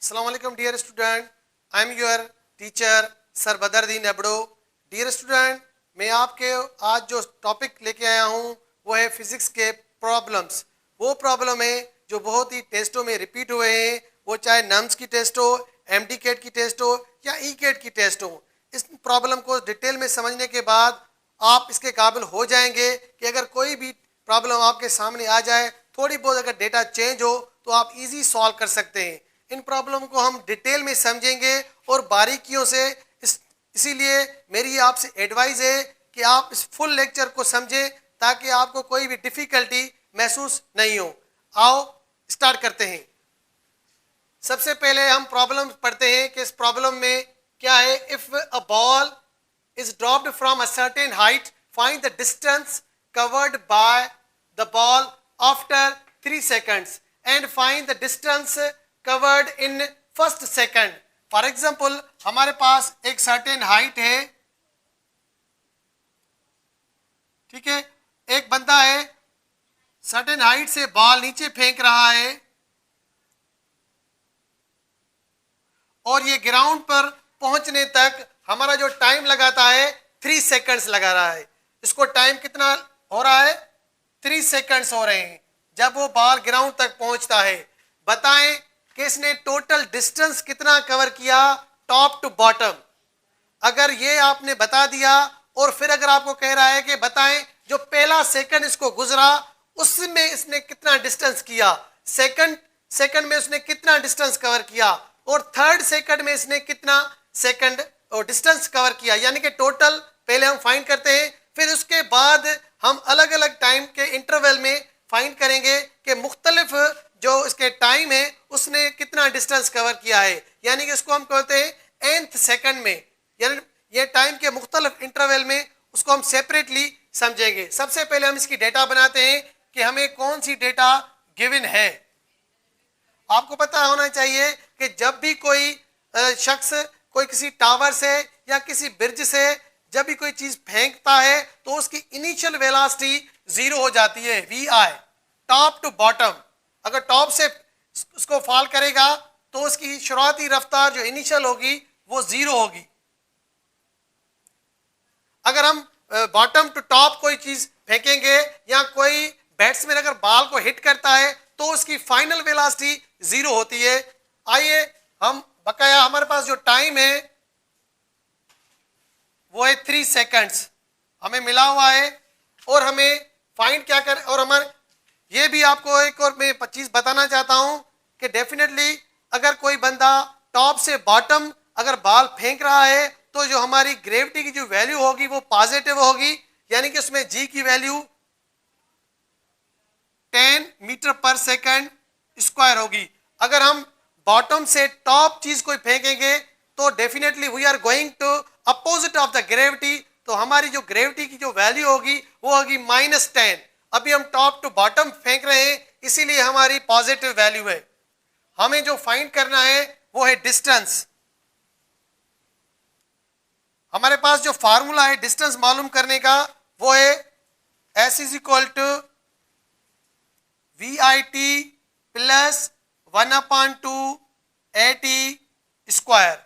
Assalamu alaikum dear student, I am your teacher sir Badruddin Abro. Dear student, मैं आपके आज जो टॉपिक लेके आया हूँ वो है फिजिक्स के प्रॉब्लम्स। वो प्रॉब्लम है जो बहुत ही टेस्टों में रिपीट हुए हैं, वो चाहे नम्स की टेस्ट हो, एमडी कैट की टेस्ट हो या ई कैट की टेस्ट हो। इस प्रॉब्लम को डिटेल में समझने के बाद आप इसके काबिल हो जाएंगे कि अगर कोई भी प्रॉब्लम आपके सामने आ जाए, थोड़ी बहुत अगर डेटा चेंज हो तो आप इजी सॉल्व कर सकते हैं। इन प्रॉब्लम को हम डिटेल में समझेंगे और बारीकियों से। इसीलिए मेरी आपसे एडवाइस है कि आप इस फुल लेक्चर को समझें ताकि आपको कोई भी डिफिकल्टी महसूस नहीं हो। आओ स्टार्ट करते हैं। सबसे पहले हम प्रॉब्लम पढ़ते हैं कि इस प्रॉब्लम में क्या है। If a ball is dropped from a certain height, find the distance covered by the ball after 3 seconds and find the distance covered in first second. For example, हमारे पास एक certain height है, ठीक है। एक बंदा है, certain height से ball नीचे फेंक रहा है और ये ग्राउंड पर पहुंचने तक हमारा जो टाइम लगाता है 3 सेकंड्स लगा रहा है। इसको टाइम कितना हो रहा है? 3 सेकंड्स हो रहे हैं जब वो बॉल ग्राउंड तक पहुंचता है। बताएं कि इसने टोटल डिस्टेंस कितना कवर किया टॉप टू बॉटम। अगर ये आपने बता दिया और फिर अगर आपको कह रहा है कि बताएं जो पहला सेकंड इसको गुजरा उसमें इसने कितना डिस्टेंस किया, सेकंड में उसने कितना डिस्टेंस कवर किया और थर्ड सेकंड में इसने कितना सेकंड और डिस्टेंस कवर किया, यानी कि टोटल पहले हम फाइंड करते हैं, फिर उसके बाद हम अलग अलग टाइम के इंटरवल में फाइंड करेंगे कि मुख्तलिफ जो इसके टाइम है उसने कितना डिस्टेंस कवर किया है। यानी कि इसको हम कहते हैं nth सेकंड में, यानी ये टाइम के मुख्तलिफ इंटरवल में उसको हम सेपरेटली समझेंगे। सबसे पहले हम इसकी डेटा बनाते हैं कि हमें कौन सी डेटा गिवन है। आपको पता होना चाहिए कि जब भी कोई शख्स कोई किसी टावर से या किसी ब्रिज से जब भी कोई चीज फेंकता है तो उसकी इनिशियल वेलोसिटी 0 हो जाती है, VI, टॉप टू बॉटम। अगर टॉप से उसको फॉल करेगा तो उसकी शुरुआती रफ्तार जो इनिशियल होगी वो 0 होगी। अगर हम बॉटम टू टॉप कोई चीज फेंकेंगे या कोई बैट्समैन अगर बॉल को हिट करता है तो उसकी फाइनल वेलोसिटी 0 होती है। आइए हम बकाया, हमारे पास जो टाइम है वो है 3 सेकंड्स हमें मिला हुआ है और हमें फाइंड क्या कर, और हमारे ये भी आपको एक और मैं चीज बताना चाहता हूं कि डेफिनेटली अगर कोई बंदा टॉप से बॉटम अगर बॉल फेंक रहा है तो जो हमारी ग्रेविटी की जो वैल्यू होगी वो पॉजिटिव होगी, यानी कि उसमें जी की वैल्यू 10 मीटर पर सेकंड स्क्वायर होगी। अगर हम बॉटम से टॉप चीज कोई फेंकेंगे तो definitely we are going to opposite of the gravity, तो हमारी जो ग्रेविटी की जो वैल्यू होगी वो होगी -10। अभी हम टॉप टू बॉटम फेंक रहे हैं इसीलिए हमारी पॉजिटिव वैल्यू है। हमें जो फाइंड करना है वो है डिस्टेंस। हमारे पास जो फार्मूला है डिस्टेंस मालूम करने का वो है S is equal to VIT plus 1/2 AT square.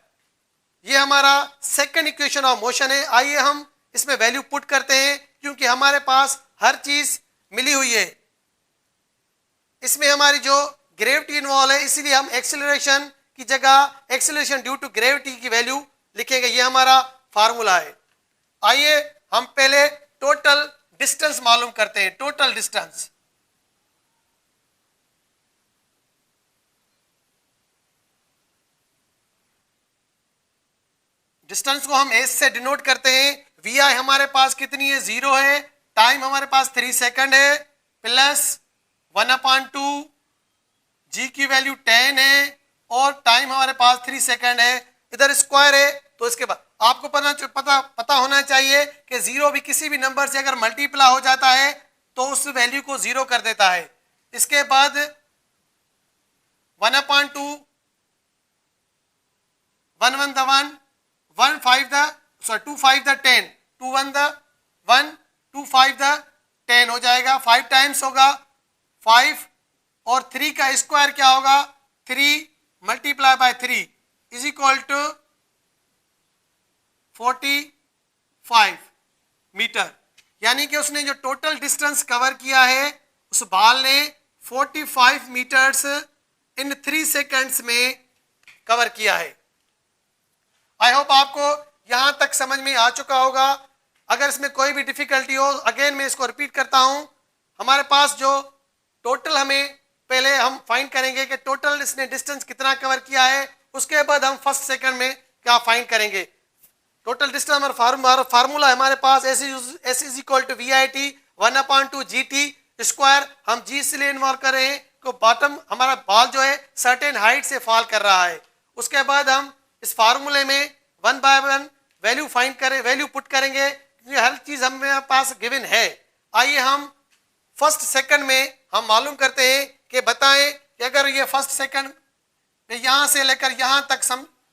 ये हमारा सेकंड इक्वेशन ऑफ मोशन है। आइए हम इसमें वैल्यू पुट करते हैं क्योंकि हमारे पास हर चीज मिली हुई है। इसमें हमारी जो ग्रेविटी इन्वॉल्व है इसीलिए हम एक्सेलरेशन की जगह एक्सेलरेशन ड्यू टू ग्रेविटी की वैल्यू लिखेंगे। ये हमारा फार्मूला है। आइए हम पहले टोटल डिस्टेंस मालूम करते हैं। टोटल डिस्टेंस डिस्टेंस को हम एस से डिनोट करते हैं। वी आई हमारे पास कितनी है? 0 है। टाइम हमारे पास 3 सेकंड है प्लस 1/2, जी की वैल्यू 10 है और टाइम हमारे पास 3 सेकंड है। इधर स्क्वायर है तो इसके बाद आपको पता होना चाहिए कि 0 भी किसी भी नंबर से अगर मल्टीप्लाई हो जाता है तो उस वैल्यू को 0 कर देता है। इसके बाद 1/2, 1 1 the 1, 1 5 the, sorry 2 5 the 10, 2 1 the 1, 2 5 the 10 हो जाएगा। 5 टाइम्स होगा 5 और 3 का स्क्वायर क्या होगा? 3 multiply by 3 is equal to 45 metre. यानी कि उसने जो टोटल डिस्टेंस कवर किया है उस बाल ने 45 मीटर्स इन 3 सेकंड्स में कवर किया है। आई होप आपको यहां तक समझ में आ चुका होगा। अगर इसमें कोई भी डिफिकल्टी हो, अगेन मैं इसको रिपीट करता हूं। हमारे पास जो टोटल, हमें पहले हम फाइंड करेंगे कि टोटल इसने डिस्टेंस कितना कवर किया है, उसके बाद हम फर्स्ट सेकंड में क्या फाइंड करेंगे। टोटल डिस्टेंस हमारा फार्मूला हमारे पास S is equal to V I T 1/2 G T square. हम जी इसलिए इन्वॉल्व कर रहे हैं कि बॉटम हमारा बॉल जो है सर्टेन हाइट से फॉल कर रहा है। उसके बाद हम इस फार्मूले में 1 बाय 1 वैल्यू फाइंड करें, वैल्यू पुट करेंगे। हर चीज हमारे पास गिवन है। आइए हम फर्स्ट सेकंड में हम मालूम करते हैं कि बताएं कि अगर ये फर्स्ट सेकंड यहां से लेकर यहां तक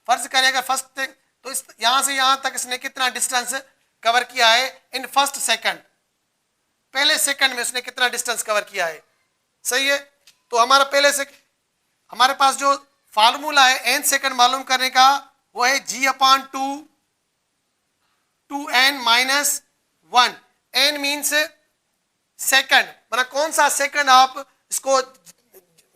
फर्ज करें, अगर फर्स्ट तो इस यहां से यहां तक इसने कितना डिस्टेंस कवर किया है इन फर्स्ट सेकंड। पहले सेकंड में उसने कितना डिस्टेंस कवर किया है, सही है। तो हमारा पहले से हमारे पास जो फार्मूला है एन सेकंड मालूम करने का, वो है g/2 2n-1। n means second, मतलब कौन सा सेकंड आप इसको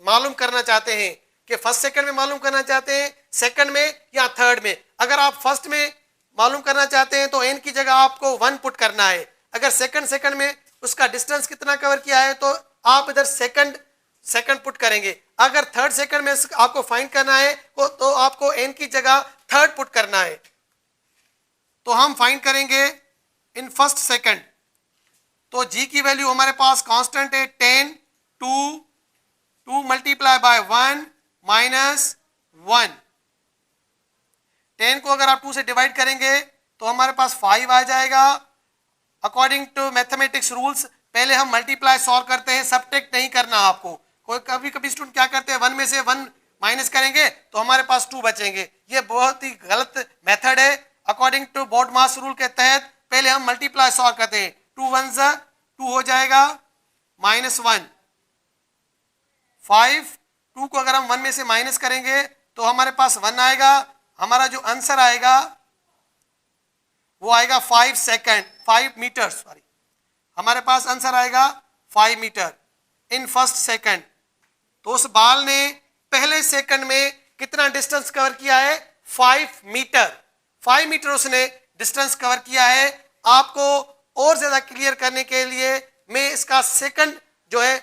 मालूम करना चाहते हैं, कि फर्स्ट सेकंड में मालूम करना चाहते हैं, सेकंड में या थर्ड में। अगर आप फर्स्ट में मालूम करना चाहते हैं तो n की जगह आपको 1 पुट करना है। अगर सेकंड में उसका डिस्टेंस कितना कवर किया है तो आप इधर सेकंड पुट करेंगे। अगर थर्ड सेकंड में आपको फाइंड करना है तो आपको n की जगह थर्ड पुट करना है। तो हम फाइंड करेंगे इन फर्स्ट सेकंड। तो g की वैल्यू हमारे पास कांस्टेंट है 10 2 मल्टीप्लाई बाय 1 माइनस 1। 10 को अगर आप 2 से डिवाइड करेंगे तो हमारे पास 5 आ जाएगा। अकॉर्डिंग टू मैथमेटिक्स रूल्स पहले हम मल्टीप्लाई सॉल्व करते हैं, सब्ट्रैक्ट नहीं करना आपको। कोई कभी स्टूडेंट क्या करते हैं, 1 में से 1 माइनस करेंगे तो हमारे पास 2 बचेंगे। ये बहुत ही गलत मेथड है। According to BODMAS rule के तहत पहले हम मल्टीप्लाई सॉल्व करते हैं। 2 1 2 हो जाएगा, -1 5। 2 को अगर हम 1 में से माइनस करेंगे तो हमारे पास 1 आएगा। हमारा जो आंसर आएगा वो आएगा 5 मीटर, सॉरी, हमारे पास आंसर आएगा 5 मीटर इन फर्स्ट सेकंड। तो उस बाल ने पहले सेकंड में कितना डिस्टेंस कवर किया है, 5 मीटर। 5 मीटर उसने डिस्टेंस कवर किया है। आपको और ज्यादा क्लियर करने के लिए मैं इसका सेकंड जो है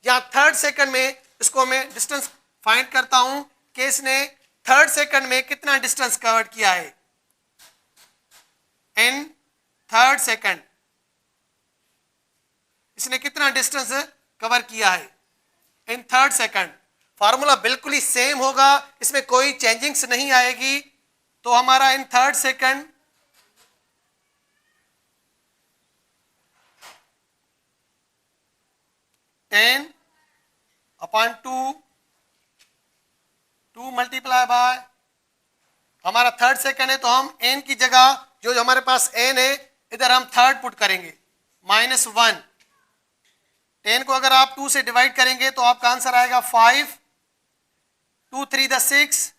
या थर्ड सेकंड में इसको मैं डिस्टेंस फाइंड करता हूं कि इसने थर्ड सेकंड में कितना डिस्टेंस कवर किया है। इन थर्ड सेकंड इसने कितना डिस्टेंस कवर किया है इन थर्ड सेकंड। फार्मूला बिल्कुल ही सेम होगा, इसमें कोई चेंजिंग्स नहीं आएगी। तो हमारा in third second ten upon 2 multiply by, हमारा थर्ड सेकंड है तो हम n की जगह जो हमारे पास n है इधर हम थर्ड पुट करेंगे, -1। 10 को अगर आप 2 से डिवाइड करेंगे तो आपका आंसर आएगा 5 2 3 6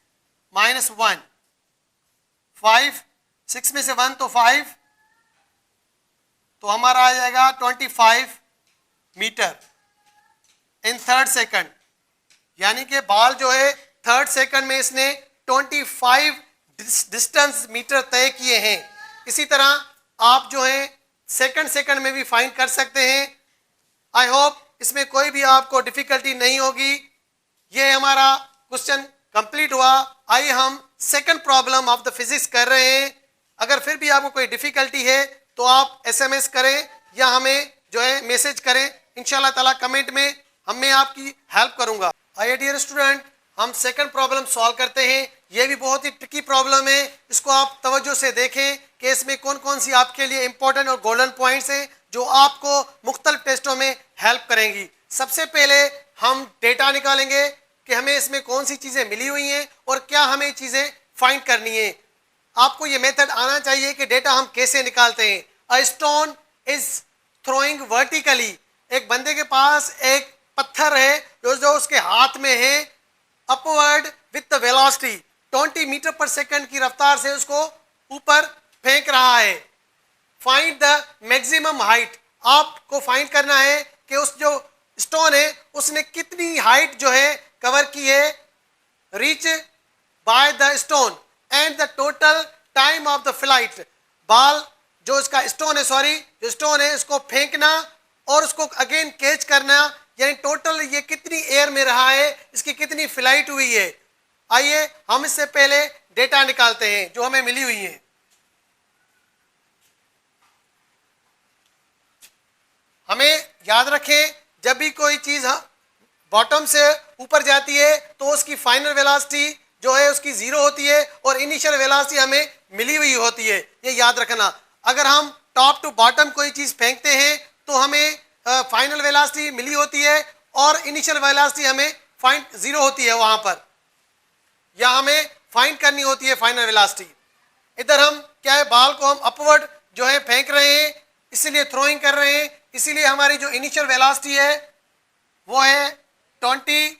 -1 5 6 में से 1 तो 5, तो हमारा आ जाएगा 25 मीटर इन थर्ड सेकंड। यानी कि बॉल जो है थर्ड सेकंड में इसने 25 डिस्टेंस मीटर तय किए हैं। इसी तरह आप जो है सेकंड में भी फाइंड कर सकते हैं। आई होप इसमें कोई भी आपको डिफिकल्टी नहीं होगी। ये हमारा क्वेश्चन कंप्लीट हुआ। आइए हम second problem of the physics कर रहे हैं। अगर फिर भी आपको कोई डिफिकल्टी है तो आप एसएमएस करें या हमें जो है मैसेज करें। इंशाल्लाह ताला कमेंट में मैं आपकी हेल्प करूंगा। आइए डियर स्टूडेंट, हम सेकंड प्रॉब्लम सॉल्व करते हैं। ये भी बहुत ही ट्रिकी प्रॉब्लम है, इसको आप तवज्जो से देखें कि इसमें कौन कौन सी आपके लिए इंपॉर्टेंट और गोल्डन पॉइंट्स हैं जो आपको मुख्तलिफ टेस्टों में हेल्प करेंगी। सबसे पहले हम डेटा निकालेंगे कि हमें इसमें कौन सी चीज़ें मिली हुई हैं और क्या हमें चीज़ें फाइंड करनी है। आपको ये मेथड आना चाहिए कि डेटा हम कैसे निकालते हैं। A stone is throwing vertically, एक बंदे के पास एक पत्थर है जो उसके हाथ में है upward with the velocity, 20 metre पर सेकंड की रफ्तार से उसको ऊपर फेंक रहा है। फाइंड द मैक्सिमम हाइट, आपको फाइंड करना है कि उस जो स्टोन है उसने कितनी हाइट जो है कवर की है, reach by the stone, and the total time of the flight. Ball जो इसका स्टोन है, सॉरी जो स्टोन है इसको फेंकना और उसको अगेन कैच करना, यानी टोटल ये कितनी एयर में रहा है, इसकी कितनी फ्लाइट हुई है। आइए हम इससे पहले डेटा निकालते हैं जो हमें मिली हुई है। हमें याद रखें जब भी कोई चीज बॉटम से ऊपर जाती है तो उसकी फाइनल वेलोसिटी जो है उसकी जीरो होती है और इनिशियल वेलोसिटी हमें मिली हुई होती है, ये याद रखना। अगर हम टॉप टू बॉटम कोई चीज फेंकते हैं तो हमें फाइनल वेलोसिटी मिली होती है और इनिशियल वेलोसिटी हमें फाइंड जीरो होती है वहां पर, या हमें फाइंड करनी होती है फाइनल वेलोसिटी। इधर हम क्या है, बॉल को हम अपवर्ड जो है फेंक रहे हैं, इसीलिए थ्रोइंग कर रहे हैं, इसीलिए हमारी जो इनिशियल वेलोसिटी है वो है 20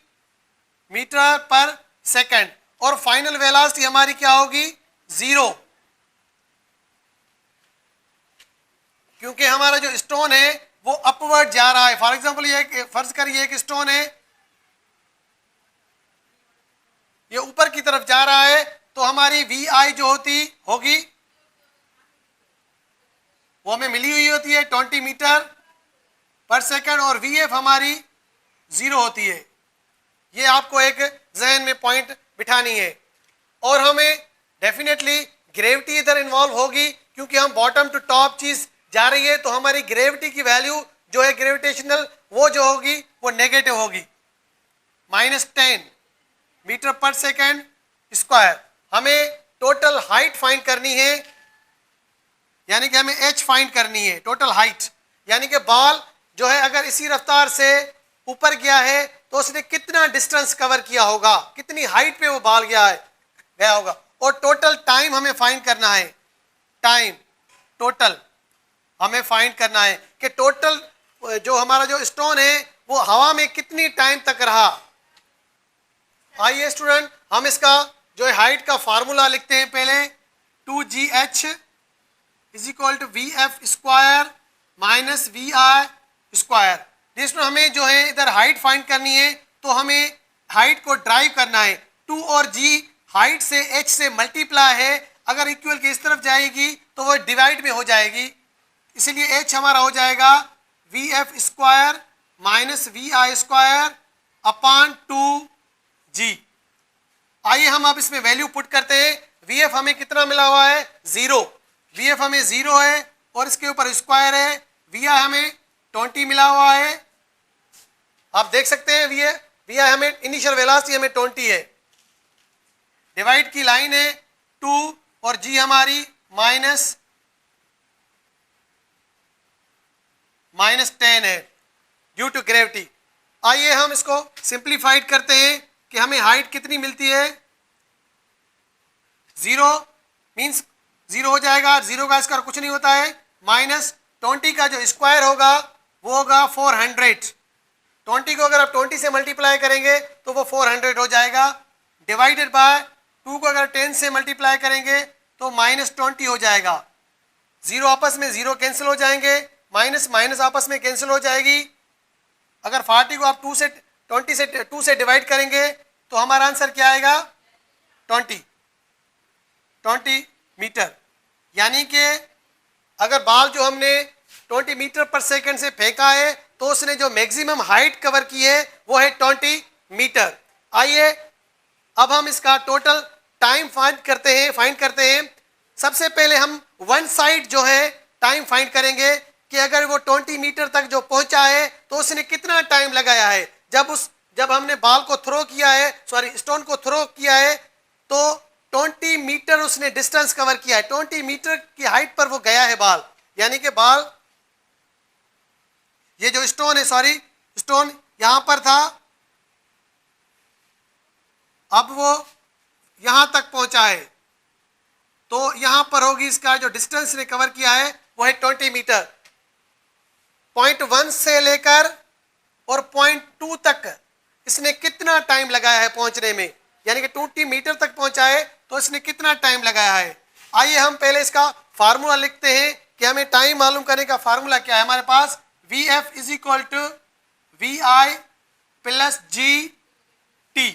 मीटर पर सेकंड और फाइनल वेलोसिटी हमारी क्या होगी, जीरो, क्योंकि हमारा जो स्टोन है वो अपवर्ड जा रहा है। फॉर एग्जांपल ये फर्ज करिए एक स्टोन है, ये ऊपर की तरफ जा रहा है, तो हमारी वी आई जो होगी वो हमें मिली हुई होती है 20 मीटर पर सेकंड और वी एफ हमारी जीरो होती है। ये आपको एक जहन में पॉइंट बिठानी है। और हमें डेफिनेटली ग्रेविटी इधर इन्वॉल्व होगी, क्योंकि हम बॉटम टू टॉप चीज जा रही है, तो हमारी ग्रेविटी की वैल्यू जो है ग्रेविटेशनल वो जो होगी वो नेगेटिव होगी, -10 मीटर पर सेकेंड स्क्वायर। हमें टोटल हाइट फाइंड करनी है, यानी कि हमें एच फाइंड करनी है, टोटल हाइट, यानी कि बॉल जो है अगर इसी रफ्तार से ऊपर गया है तो उसने कितना डिस्टेंस कवर किया होगा, कितनी हाइट पे वो बॉल गया होगा। और टोटल टाइम हमें फाइंड करना है, टाइम टोटल हमें फाइंड करना है कि टोटल जो हमारा जो स्टोन है वो हवा में कितनी टाइम तक रहा। आइए स्टूडेंट हम इसका जो है हाइट का फार्मूला लिखते हैं पहले, 2gh is equal to V F square minus V I square. जिसमें हमें जो है इधर हाइट फाइंड करनी है, तो हमें हाइट को ड्राइव करना है। 2 और g हाइट से h से मल्टीप्लाई है, अगर इक्वल की इस तरफ जाएगी तो वो डिवाइड में हो जाएगी, इसलिए h हमारा हो जाएगा V F square minus V I square upon 2g। आइए हम अब इसमें वैल्यू पुट करते हैं। वी एफ हमें कितना मिला हुआ है, जीरो, वी एफ हमें जीरो है और इसके ऊपर स्क्वायर है, वी आई हमें 20 मिला हुआ है। आप देख सकते हैं वी आई हमें इनिशियल वेलोसिटी हमें 20 है, डिवाइड की लाइन है 2 और जी हमारी -10 है ड्यू टू ग्रेविटी। आइए हम इसको सिंप्लीफाइड करते हैं कि हमें हाइट कितनी मिलती है, जीरो मींस जीरो हो जाएगा, जीरो का स्क्वायर कुछ नहीं होता है, -20 का जो स्क्वायर होगा वो होगा 400। 20 को अगर आप 20 से मल्टीप्लाई करेंगे तो वो 400 हो जाएगा, डिवाइडेड बाय 2 को अगर 10 से मल्टीप्लाई करेंगे तो -20 हो जाएगा। जीरो आपस में जीरो कैंसिल हो जाएंगे, माइनस माइनस आपस में कैंसिल हो जाएगी। अगर 40 को आप 2 से डिवाइड करेंगे तो हमारा आंसर क्या आएगा, 20 मीटर। यानी कि अगर बॉल जो हमने 20 मीटर पर सेकंड से फेंका है तो उसने जो मैक्सिमम हाइट कवर की है वो है 20 मीटर। आइए अब हम इसका टोटल टाइम फाइंड करते हैं। सबसे पहले हम वन साइड जो है टाइम फाइंड करेंगे कि अगर वो 20 मीटर तक जो पहुंचा है तो उसने कितना टाइम लगाया है। जब हमने बॉल को थ्रो किया है, स्टोन को थ्रो किया है तो 20 मीटर उसने डिस्टेंस कवर किया है, 20 मीटर की हाइट पर वो गया है बॉल, यानी कि बॉल ये जो स्टोन है, स्टोन यहां पर था, अब वो यहां तक पहुंचा है तो यहां पर होगी इसका जो डिस्टेंस ने कवर किया है वो है 20 मीटर। पॉइंट 1 से लेकर और पॉइंट 2 तक इसने कितना टाइम लगाया है पहुंचने में, यानी कि 20 मीटर तक पहुंचा है तो इसने कितना टाइम लगाया है। आइए हम पहले इसका फार्मूला लिखते हैं कि हमें टाइम मालूम करने का फार्मूला क्या है। हमारे पास VF is equal to VI plus GT।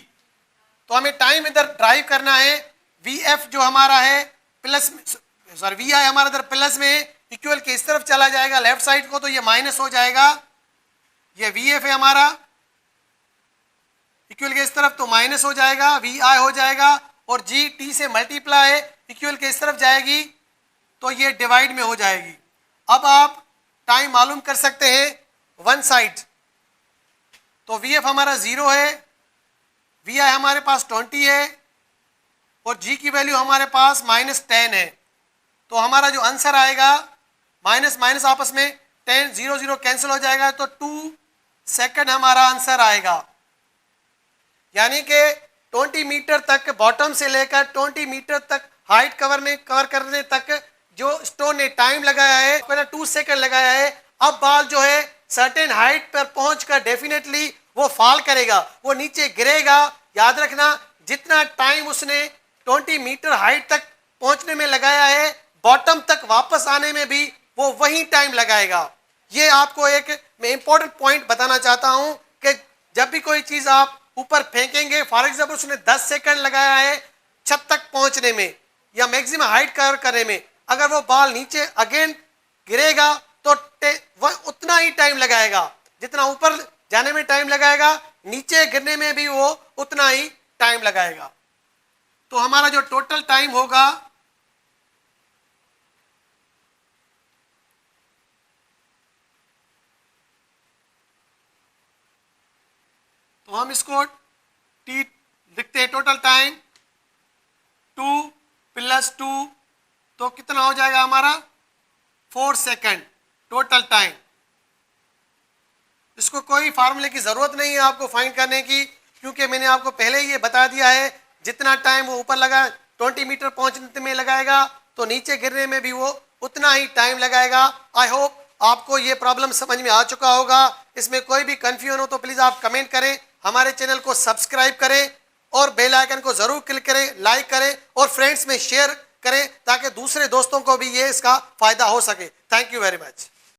तो हमें टाइम इधर ड्राइव करना है। VF जो हमारा है प्लस, सॉरी VI हमारा इधर प्लस में, इक्वल के इस तरफ चला जाएगा लेफ्ट साइड को, तो ये माइनस हो जाएगा। ये VF है हमारा, इक्वल के इस तरफ तो माइनस हो जाएगा, VI हो जाएगा, और GT से मल्टीप्लाई इक्वल के इस तरफ जाएगी तो ये डिवाइड में हो जाएगी। अब आप टाइम मालूम कर सकते हैं वन साइड। तो VF हमारा 0 है, VI हमारे पास 20 है, और G की वैल्यू हमारे पास -10 है। तो हमारा जो आंसर आएगा, माइनस माइनस आपस में 10 0 0 कैंसिल हो जाएगा, तो 2 सेकंड हमारा आंसर आएगा। यानी कि 20 मीटर तक बॉटम से लेकर 20 मीटर तक हाइट कवर करने तक जो स्टोन ने टाइम लगाया है, पहले 2 सेकंड लगाया है। अब बाल जो है सर्टेन हाइट पर पहुंचकर डेफिनेटली वो फॉल करेगा, वो नीचे गिरेगा। याद रखना, जितना टाइम उसने 20 मीटर हाइट तक पहुंचने में लगाया है, बॉटम तक वापस आने में भी वो वही टाइम लगाएगा। ये आपको एक मैं इंपॉर्टेंट पॉइंट बताना चाहता हूं कि जब भी कोई चीज आप ऊपर फेंकेंगे, फॉर एग्जाम्पल उसने 10 सेकंड लगाया है छत तक पहुंचने में या मैक्सिमम हाइट कवर करने में, अगर वो बॉल नीचे अगेन गिरेगा तो वह उतना ही टाइम लगाएगा जितना ऊपर जाने में टाइम लगाएगा, नीचे गिरने में भी वो उतना ही टाइम लगाएगा। तो हमारा जो टोटल टाइम होगा, तो हम इसको T लिखते हैं, टोटल टाइम 2 + 2, तो कितना हो जाएगा हमारा 4 सेकंड टोटल टाइम। इसको कोई फार्मूले की जरूरत नहीं है आपको फाइंड करने की, क्योंकि मैंने आपको पहले ही ये बता दिया है, जितना टाइम वो ऊपर लगा 20 मीटर पहुंचने में लगाएगा तो नीचे गिरने में भी वो उतना ही टाइम लगाएगा। आई होप आपको ये प्रॉब्लम समझ में आ चुका होगा। इसमें कोई भी कंफ्यूजन हो तो प्लीज आप कमेंट करें, हमारे चैनल को सब्सक्राइब करें और बेल आइकन को जरूर क्लिक करें, लाइक करें और फ्रेंड्स में शेयर करें ताकि दूसरे दोस्तों को भी ये इसका फायदा हो सके। Thank you very much.